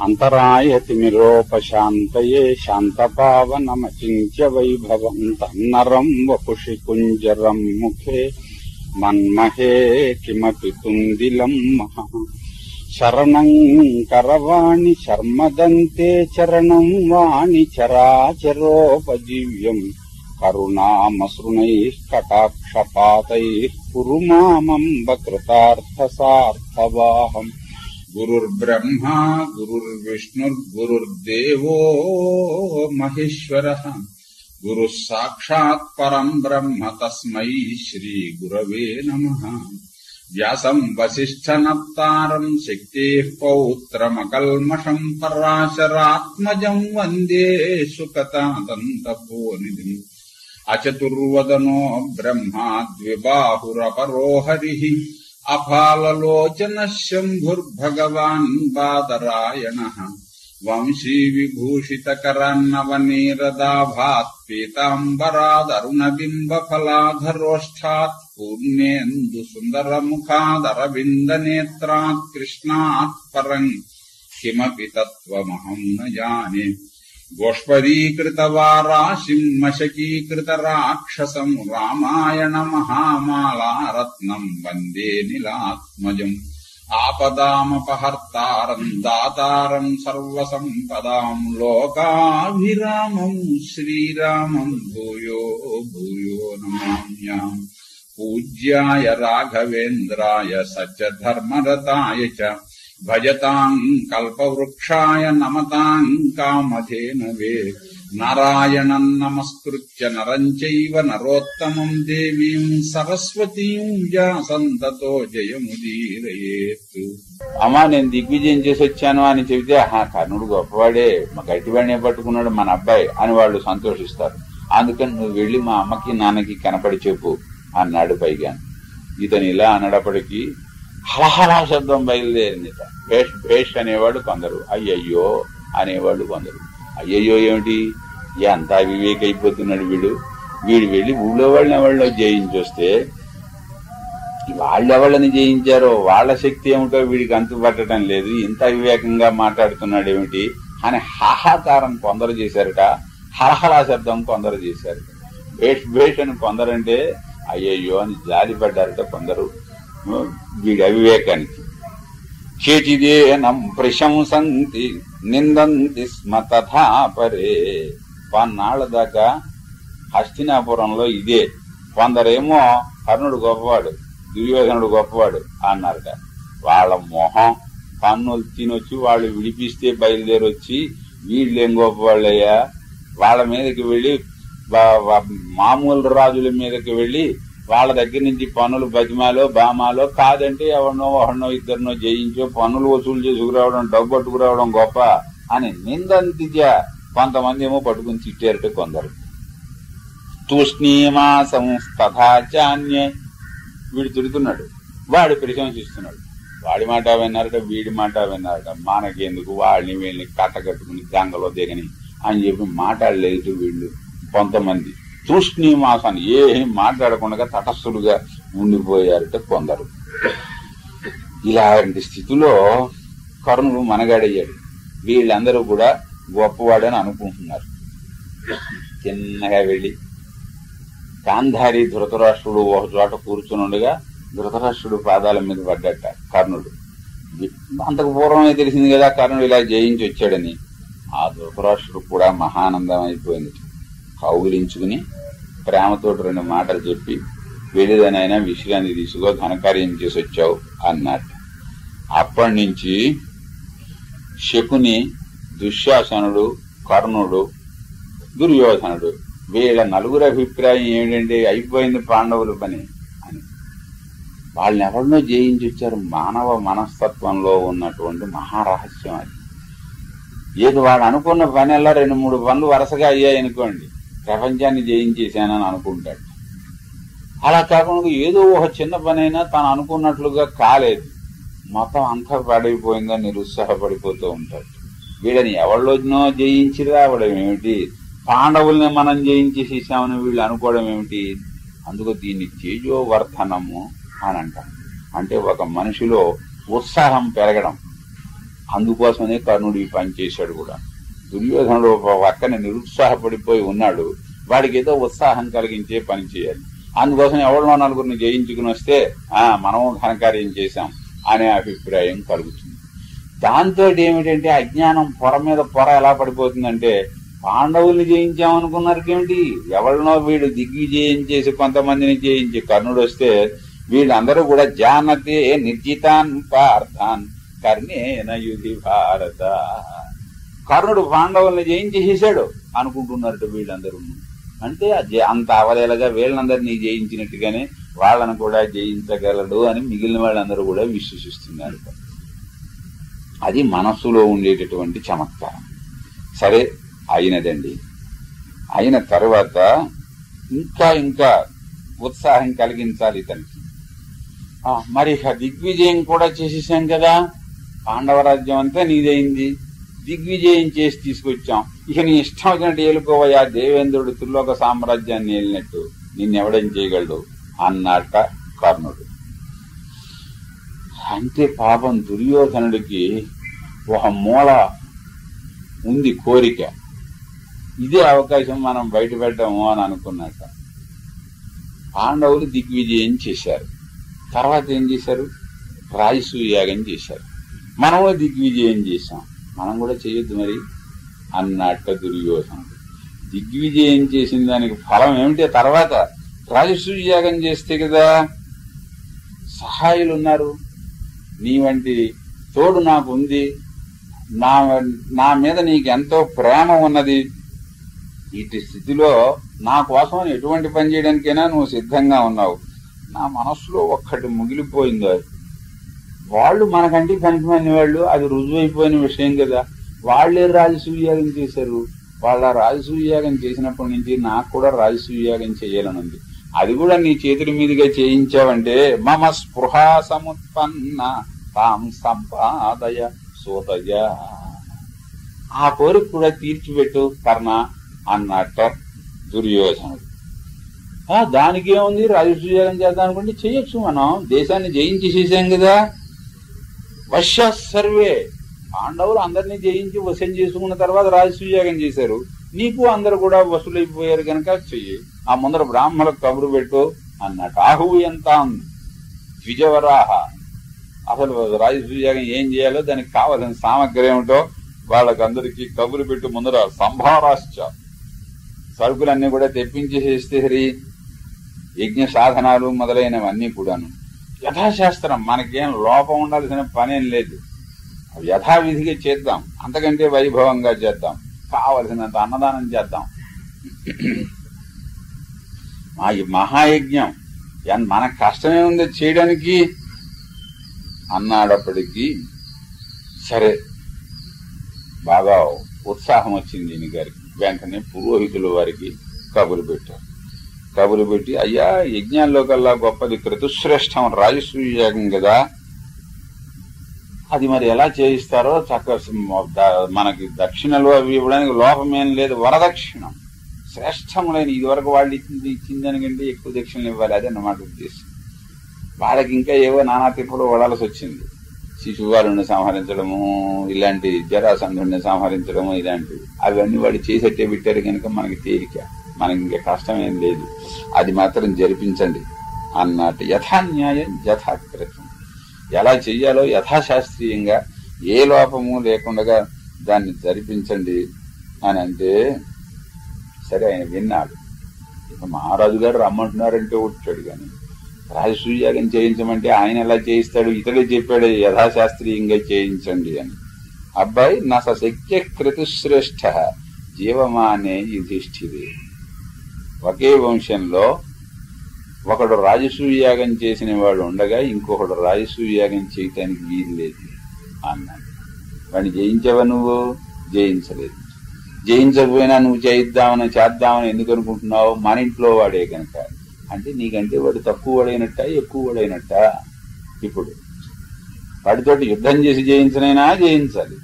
అంతరాయతిమిరోపశాంతయే శాంతపావనమచింత్య వైభవం తన్నరం వపుషి కుంజరం ముఖే మన్మహే కిమపి తుందిలం మహా శరణం కరవాణి శర్మదంతే చరణం వాణి చరాచరోపజీవ్యం కరుణామసృణైః కటాక్షపాతైః కురు మామంబ కృతార్థసార్థవాహం గురుర్బ్రహ్మా గురుర్విష్ణుర్గురుర్దేవో మహేశ్వరః గురుః సాక్షాత్ పరం బ్రహ్మ తస్మై శ్రీ గురవే నమః వ్యాసం వసిష్ఠనప్తారం శక్తేః పౌత్రమకల్మషం పరాశరాత్మజం వందే సుకతాదంతపోనిధిం అచతుర్వదనో బ్రహ్మా ద్విబాహురపరో హరిః అఫాలలోచనః శంభుర్భగవాన్ బాదరాయణః వంశీ విభూషితకరాన్నవనీరదాభాత్ పీతాంబరాదరుణబింబఫలాధరోష్ఠాత్ పూర్ణేందు సుందరముఖాదరవిందనేత్రాత్ కృష్ణాత్ పరం కిమపి తత్వమహం న జానే గోష్పదీకృతవారాశిం మశకీకృతరాక్షసం రామాయణ మహామాలారత్నం వందే నీలాత్మజం ఆపదామపహర్తారం దాతారం సర్వసంపదాం లోకాభిరామం శ్రీరామం భూయో భూయో నమామ్యాం పూజ్యాయ రాఘవేంద్రాయ సత్యధర్మరతాయ చ భజతాం కల్పవృక్షాయ నమతాం కామధేనవే నారాయణం నమస్కృత్య నరం చైవ నరోత్తమం దేవీం సరస్వతీం వ్యాసం తతో జయముదీరయేత్. అమ్మా నేను దిగ్విజయం చేసి వచ్చాను అని చెబితే కర్ణుడు గొప్పవాడే, మా గట్టివాడినే పట్టుకున్నాడు మన అబ్బాయి అని వాళ్ళు సంతోషిస్తారు. అందుకని నువ్వు వెళ్లి మా అమ్మకి నాన్నకి కనపడి చెప్పు అన్నాడు. పైగా ఇతను ఇలా అనడప్పటికీ హలహలా శబ్దం బయలుదేరింది. భేష్ భేష్ అనేవాడు కొందరు, అయ్యయ్యో అనేవాళ్ళు కొందరు. అయ్యయ్యో ఏమిటి, ఎంత అవివేక అయిపోతున్నాడు వీడు వెళ్లి ఊళ్ళో వాళ్ళని ఎవరిలో జయించొస్తే వాళ్ళెవళ్ళని జయించారో వాళ్ళ శక్తి ఏమిటో వీడికి అంతు పట్టడం లేదు, ఇంత అవివేకంగా మాట్లాడుతున్నాడు ఏమిటి అని హాహాకారం కొందరు చేశారట, హలహలా శబ్దం కొందరు చేశారట. భేష్ భేష్ అని కొందరంటే అయ్యయ్యో అని జాలిపడ్డారట కొందరు వీడి అవివేకానికి. చేతిదేనం ప్రశంసంతి నిందంతి స్మ తథా పరే. కొన్నాళ్ల దాకా హస్తినాపురంలో ఇదే, కొందరేమో కర్ణుడు గొప్పవాడు దుర్యోధనుడు గొప్పవాడు అన్నారట. వాళ్ళ మొహం కన్నులు తినొచ్చి వాళ్ళు విడిపిస్తే బయలుదేరొచ్చి వీళ్ళేం గొప్పవాళ్ళయ్యా, వాళ్ళ మీదకి వెళ్లి మామూలు రాజుల మీదకి వెళ్లి వాళ్ళ దగ్గర నుంచి పన్నులు బతిమాలో బామాలో, కాదంటే ఎవరినో ఒకరినో ఇద్దరినో జయించో పన్నులు వసూలు చేసుకురావడం డబ్బు పట్టుకురావడం గొప్ప అని నిందంతిజా కొంతమంది ఏమో పట్టుకుని తిట్టారట కొందరు. తూష్ణీమాసంస్తథాచాన్యే వీడు తిడుతున్నాడు, వాడు ప్రశంసిస్తున్నాడు. వాడి మాట విన్నారట వీడి మాట విన్నారట, మనకెందుకు వాళ్ళని వీళ్ళని కట్టకట్టుకుని గంగలో దిగని అని చెప్పి మాట్లాడలేదు వీళ్ళు కొంతమంది. తూష్ణీమాసాన్ని ఏం మాట్లాడకుండా తటస్థులుగా ఉండిపోయారట కొందరు. ఇలాంటి స్థితిలో కర్ణుడు మనగాడయ్యాడు. వీళ్ళందరూ కూడా గొప్పవాడని అనుకుంటున్నారు. చిన్నగా వెళ్లి గాంధారి ధృతరాష్ట్రుడు ఒక చోట కూర్చుని ఉండగా ధృతరాష్ట్రుడు పాదాల మీద పడ్డట కర్ణుడు. అంతకు పూర్వమే తెలిసింది కదా కర్ణుడు ఇలా జయించి వచ్చాడని. ఆ ధృతరాష్ట్రుడు కూడా మహానందం అయిపోయింది. కౌగిలించుకుని ప్రేమతోటి రెండు మాటలు చెప్పి వెళ్ళేదనైనా విశ్రాంతి తీసుకో, ఘనకార్యం చేసి వచ్చావు అన్నట్టు. అప్పటి నుంచి శకుని, దుశ్శాసనుడు, కర్ణుడు, దుర్యోధనుడు వీళ్ళ నలుగురు అభిప్రాయం ఏమిటంటే అయిపోయింది పాండవుల పని అని. వాళ్ళని ఎవరినో జయించి వచ్చారు. మానవ మనస్తత్వంలో ఉన్నటువంటి మహారహస్యం అది. ఏది వాడు అనుకున్న పని అలా 2-3 పనులు వరుసగా అయ్యాయనుకోండి, ప్రపంచాన్ని జయించేశానని అనుకుంటాడు. అలా కాకుండా ఏదో ఒక చిన్న పనైనా తను అనుకున్నట్లుగా కాలేదు, మొత్తం అంతా పడిపోయిందని నిరుత్సాహపడిపోతూ ఉంటాడు. వీళ్ళని ఎవరిలోనో జయించి రావడం ఏమిటి, పాండవుల్ని మనం జయించేసేసామని వీళ్ళు అనుకోవడం ఏమిటి. అందుకు దీన్ని తేజోవర్ధనము అని అంటాం. అంటే ఒక మనిషిలో ఉత్సాహం పెరగడం, అందుకోసమనే కర్ణుడు ఈ పని చేశాడు కూడా. దుర్యోధనుడు పక్కన నిరుత్సాహపడిపోయి ఉన్నాడు, వాడికి ఏదో ఉత్సాహం కలిగించే పని చేయాలి. అందుకోసం ఎవరినో నలుగురిని జయించుకుని వస్తే మనము ఘనకార్యం చేశాం అనే అభిప్రాయం కలుగుతుంది. దాంతో ఏమిటంటే అజ్ఞానం పొర మీద పొర ఎలా పడిపోతుందంటే, పాండవుల్ని జయించామనుకున్నారుకేమిటి, ఎవరినో వీడు దిగ్విజయం చేసి కొంతమందిని జయించి కర్ణుడు వస్తే వీళ్ళందరూ కూడా జానతే నిర్జితాన్ పార్థాన్ కర్ణేన యుధి భారత, కర్ణుడు పాండవుల్ని జయించేసాడు అనుకుంటున్నట్టు వీళ్ళందరూ. అంటే అంత అవలేలగా వీళ్ళందరినీ జయించినట్టుగానే వాళ్ళను కూడా జయించగలడు అని మిగిలిన వాళ్ళందరూ కూడా విశ్వసిస్తున్నారు. అది మనస్సులో ఉండేటటువంటి చమత్కారం. సరే అయినదండి. అయిన తర్వాత ఇంకా ఇంకా ఉత్సాహం కలిగించాలి తనకి. మరి దిగ్విజయం కూడా చేసేసాం కదా, పాండవరాజ్యం అంతా నీదైంది, దిగ్విజయం చేసి తీసుకొచ్చాం, ఇక నీ ఇష్టం వచ్చినట్టు ఏలుకోవయా, దేవేంద్రుడు త్రిలోక సామ్రాజ్యాన్ని ఏలినట్టు నిన్నెవడం చేయగలడు అన్నట్ట కర్ణుడు. అంటే పాపం దుర్యోధనుడికి ఒక మూల ఉంది కోరిక, ఇదే అవకాశం మనం బయట పెట్టాము అని అనుకున్నాక. పాండవులు దిగ్విజయం చేశారు, తర్వాత ఏం చేశారు, రాజసూయాగం చేశారు. మనము దిగ్విజయం చేశాం, మనం కూడా చేయొద్దు మరి అన్నట్ట దుర్యోధనుడు. దిగ్విజయం చేసిన దానికి ఫలం ఏమిటి, తర్వాత రాజసూయాగం చేస్తే కదా సహాయులున్నారు, నీ వంటి తోడు నాకు ఉంది, నా మీద నీకు ఎంతో ప్రేమ ఉన్నది, ఇటు స్థితిలో నా కోసం ఎటువంటి పని చేయడానికైనా నువ్వు సిద్ధంగా ఉన్నావు. నా మనస్సులో ఒక్కటి ముగిలిపోయిందో, వాళ్ళు మనకంటే కనిపించిన వాళ్ళు, అది రుజువైపోయిన విషయం కదా. వాళ్లే రాజసూయాగం చేశారు, వాళ్ళ రాజసూయాగం చేసినప్పటి నుంచి నాకు కూడా రాజసూయాగం చేయాలనుంది. అది కూడా నీ చేతుల మీదుగా చేయించావంటే మమ స్పృహ సముత్పన్న తాం సంపాదయ సోదయ, ఆ కోరిక కూడా తీర్చిపెట్టు కర్ణ అన్నట్ట దుర్యోధనుడు. దానికి ఏముంది, రాజసూయాగం చేద్దాం అనుకుంటే చేయొచ్చు, మనం దేశాన్ని జయించేసేసాం కదా. వశ్య సర్వే, పాండవులు అందరినీ జయించి వశం చేసుకున్న తర్వాత రాజసూయాగం చేశారు, నీకు అందరు కూడా వసూలైపోయారు కనుక చెయ్యి, ఆ ముందర బ్రాహ్మణులకు కబురు పెట్టు అన్నట్టు. ఆహుయంతాం ద్విజవరాహ, అసలు రాజసూయాగం ఏం చేయాలో దానికి కావాల్సిన సామగ్రి ఏమిటో వాళ్ళకందరికీ కబురు పెట్టు, ముందర సంభారాశ్చ, సరుకులన్నీ కూడా తెప్పించేసేస్తే సరి, యజ్ఞ సాధనాలు మొదలైనవన్నీ కూడాను యథాశాస్త్రం, మనకేం లోపం ఉండాల్సిన పనేం లేదు, యథావిధిగా చేద్దాం, అంతకంటే వైభవంగా చేద్దాం, కావలసినంత అన్నదానం చేద్దాం. ఈ మహాయజ్ఞం మన కష్టమే ఉంది చేయడానికి అన్నాడప్పటికీ సరే బాగా ఉత్సాహం వచ్చింది దీని గారికి. వెంటనే పురోహితుల వారికి కబురు పెట్టారు. కబురు పెట్టి, అయ్యా యజ్ఞాల్లో కల్లా గొప్పది క్రతుశ్రేష్టం రాజసూయాగం కదా, అది మరి ఎలా చేయిస్తారో చక్కగా మనకి దక్షిణలు అవి ఇవ్వడానికి లోపమేం లేదు, వరదక్షిణం శ్రేష్టములైన, ఇదివరకు వాళ్ళు ఇచ్చిందానికంటే ఎక్కువ దక్షిణలు ఇవ్వాలి, అదే అన్నమాట ఉద్దేశం. వాళ్ళకి ఇంకా ఏవో నానా తిప్పులు వడాల్సి వచ్చింది, శిశువారుని సంహరించడము, ఇలాంటి జరాసంధుడిని సంహరించడము, ఇలాంటివి అవన్నీ వాడు చేసేట్టే పెట్టారు కనుక మనకి తేలిక, మనకి ఇంకా కష్టమేం లేదు, అది మాత్రం జరిపించండి అన్నట్టు. యథాన్యాయం యథాకృతం, ఎలా చెయ్యాలో యథాశాస్త్రీయంగా ఏ లోపము లేకుండా దాన్ని జరిపించండి అని అంటే సరే ఆయన విన్నాడు. ఇక మహారాజు గారు రమ్మంటున్నారంటే వచ్చాడు, కానీ రాజసూయాగం చేయించమంటే ఆయన ఎలా చేయిస్తాడు, ఇతడే చెప్పాడు యథాశాస్త్రీయంగా చేయించండి అని. అబ్బాయి నా శక్య క్రతుశ్రేష్ఠ జీవమానే యుధిష్ఠిరే, ఒకే వంశంలో ఒకడు రాజసూయాగం చేసిన వాడు ఉండగా ఇంకొకడు రాజసూయాగం చేయటానికి వీలు లేదు అన్నాడు. వాడిని జయించావా నువ్వు? జయించలేదు. జయించకపోయినా నువ్వు చేద్దామని ఎందుకు అనుకుంటున్నావు? మన ఇంట్లో వాడే కనుక. అంటే నీకంటే వాడు తక్కువ వాడైనట్ట ఎక్కువ వాడైనట్ట? ఇప్పుడు వాడితోటి యుద్ధం చేసి జయించనైనా జయించాలి,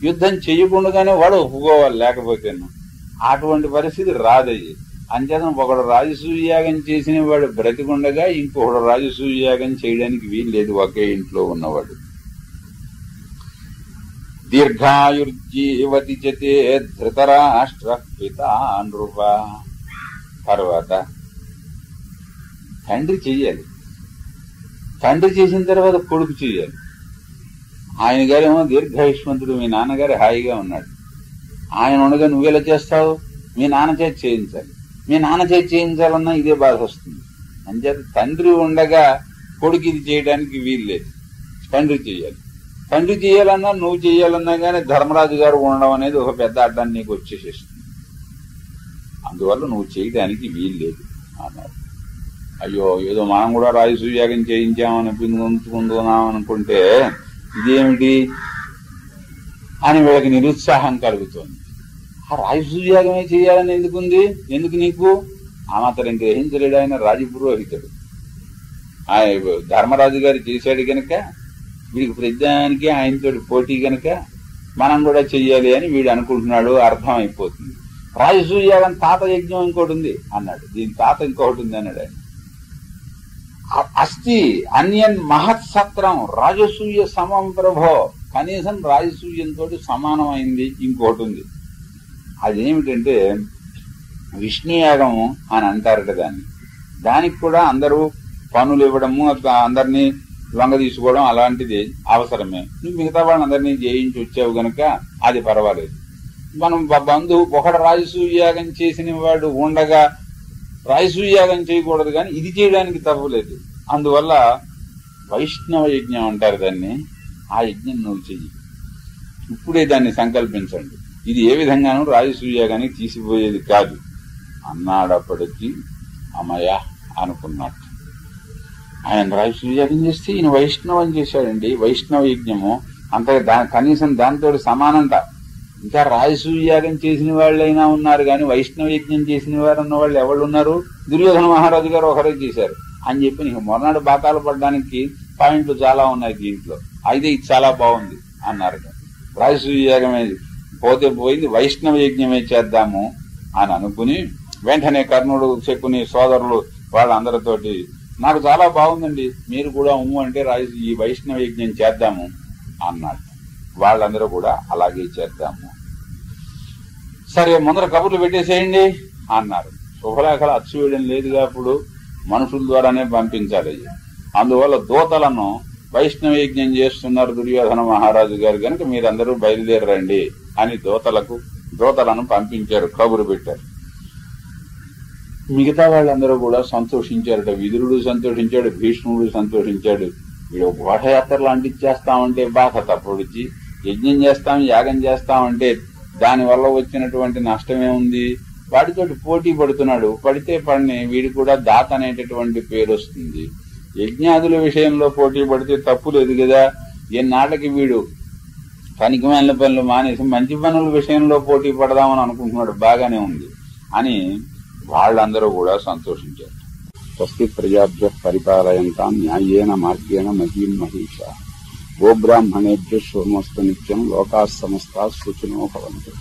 యుద్ధం చెయ్యకుండానే వాడు ఒప్పుకోవాలి, లేకపోతే అటువంటి పరిస్థితి రాదయ్యి. అంచేత ఒకడు రాజసూయాగం చేసిన వాడు బ్రతికుండగా ఇంకొకడు రాజసూయాగం చేయడానికి వీలు లేదు, ఒకే ఇంట్లో ఉన్నవాడు. దీర్ఘాయుర్జీవతి చతే ధృతరాష్ట్ర పితా నృప. తర్వాత తండ్రి చెయ్యాలి. తండ్రి చేసిన తర్వాత కొడుకు చెయ్యాలి. ఆయన గారేమో దీర్ఘాయుష్మంతుడు, మీ నాన్నగారు హాయిగా ఉన్నాడు. ఆయన ఉండగా నువ్వెలా చేస్తావు? మీ నాన్న చేతి చేయించాలి. మీ నాన్న చేతి చేయించాలన్నా ఇదే బాధ వస్తుంది. అంచేత తండ్రి ఉండగా కొడుకు ఇది చేయడానికి వీలు లేదు. తండ్రి చెయ్యాలి. తండ్రి చేయాలన్నా నువ్వు చెయ్యాలన్నా కానీ ధర్మరాజు గారు ఉండడం అనేది ఒక పెద్ద అడ్డాన్ని నీకు వచ్చేసేస్తుంది. అందువల్ల నువ్వు చేయడానికి వీలు లేదు అన్నారు. అయ్యో, ఏదో మనం కూడా రాజసూయాగం చేయించామని పిందుకుందామనుకుంటే ఇదేమిటి అని వీళ్ళకి నిరుత్సాహం కలుగుతోంది. ఆ రాజసూయాగమే చేయాలని ఎందుకుంది? ఎందుకు నీకు? ఆ మాత్రం గ్రహించలేడు ఆయన రాజపురోహితుడు. ధర్మరాజు గారు చేశాడు కనుక వీడికి ప్రతిదానికి ఆయనతో పోటీ కనుక మనం కూడా చెయ్యాలి అని వీడు అనుకుంటున్నాడు. అర్థం అయిపోతుంది. రాజసూయాగం తాత యజ్ఞం ఇంకోటి ఉంది అన్నాడు. దీని తాత ఇంకొకటి ఉంది అన్నాడు ఆయన. అస్తి అన్యన్ మహత్సత్రం రాజసూయ సమం ప్రభో. కనీసం రాజసూయంతో సమానమైంది ఇంకోటి ఉంది. అదేమిటంటే విష్ణుయాగం అని అంటారట దాన్ని. దానికి కూడా అందరూ పనులు ఇవ్వడము, అందరినీ లొంగ తీసుకోవడం అలాంటిది అవసరమే. నువ్వు మిగతా వాళ్ళందరినీ జయించి వచ్చావు గనక అది పర్వాలేదు. మనం బంధువు ఒకడు రాజసూయాగం చేసిన వాడు ఉండగా రాజసూయాగం చేయకూడదు, కానీ ఇది చేయడానికి తప్పలేదు. అందువల్ల వైష్ణవ యజ్ఞం అంటారు దాన్ని. ఆ యజ్ఞం నువ్వు చెయ్యి, ఇప్పుడే దాన్ని సంకల్పించండి. ఇది ఏ విధంగానూ రాజసూయాగానికి తీసిపోయేది కాదు అన్నాడప్పటికీ అమ్మయ్య అనుకున్నట్టు. ఆయన రాజసూయాగం చేస్తే ఈయన వైష్ణవం చేశాడండి. వైష్ణవ యజ్ఞము అంతగా కనీసం దాంతో సమానంట. ఇంకా రాజసూయాగం చేసిన వాళ్ళైనా ఉన్నారు, కానీ వైష్ణవ యజ్ఞం చేసిన వారు ఉన్న వాళ్ళు ఎవరు ఉన్నారు? దుర్యోధన మహారాజు గారు ఒకరే చేశారు అని చెప్పి నీకు మొన్నటి బాకాలు పడడానికి పాయింట్లు చాలా ఉన్నాయి దీంట్లో. అయితే ఇది చాలా బాగుంది అన్నారు. రాజసూయాగమే పోతే పోయింది, వైష్ణవ యజ్ఞమే చేద్దాము అని అనుకుని వెంటనే కర్ణుడు, శకుని సోదరులు వాళ్ళందరితోటి నాకు చాలా బాగుందండి, మీరు కూడా అంటే ఈ వైష్ణవ యజ్ఞం చేద్దాము అన్నాడు. వాళ్ళందరూ కూడా అలాగే చేద్దాము. సరే, ముందర కబుర్లు పెట్టేసేయండి అన్నారు. శుభలేఖలు అచ్చు వేయడం లేదుగా, అప్పుడు మనుషుల ద్వారానే పంపించాలి. అందువల్ల దూతలను వైష్ణవ యజ్ఞం చేస్తున్నారు దుర్యోధన మహారాజు గారు కనుక మీరందరూ బయలుదేరండి అని దూతలను పంపించారు, కబురు పెట్టారు. మిగతా వాళ్ళందరూ కూడా సంతోషించారట. విదురుడు సంతోషించాడు, భీష్ముడు సంతోషించాడు. వీడు ఘోషయాత్రలు అంటించేస్తామంటే బాధ తప్పొడిచి యజ్ఞం చేస్తాం, యాగం చేస్తామంటే దానివల్ల వచ్చినటువంటి నష్టమే ఉంది. వాడితోటి పోటీ పడుతున్నాడు. పడితే పడిని వీడి కూడా దాత అనేటటువంటి పేరు వస్తుంది. యజ్ఞాదుల విషయంలో పోటీ పడితే తప్పు లేదు కదా. ఎన్నాళ్ళకి వీడు పనికిమాలిన పనులు మానేసి మంచి పనుల విషయంలో పోటీ పడదామని అనుకుంటున్నాడు. బాగానే ఉంది అని వాళ్ళందరూ కూడా సంతోషించారు. స్వస్తి ప్రజాభ్య పరిపాలయంతాం న్యాయేన మార్గేణ మహీం మహిషా. గోబ్రాహ్మణేభ్య శోమస్తు నిత్యం. లోకాః సమస్తాః సుఖినో భవంతు.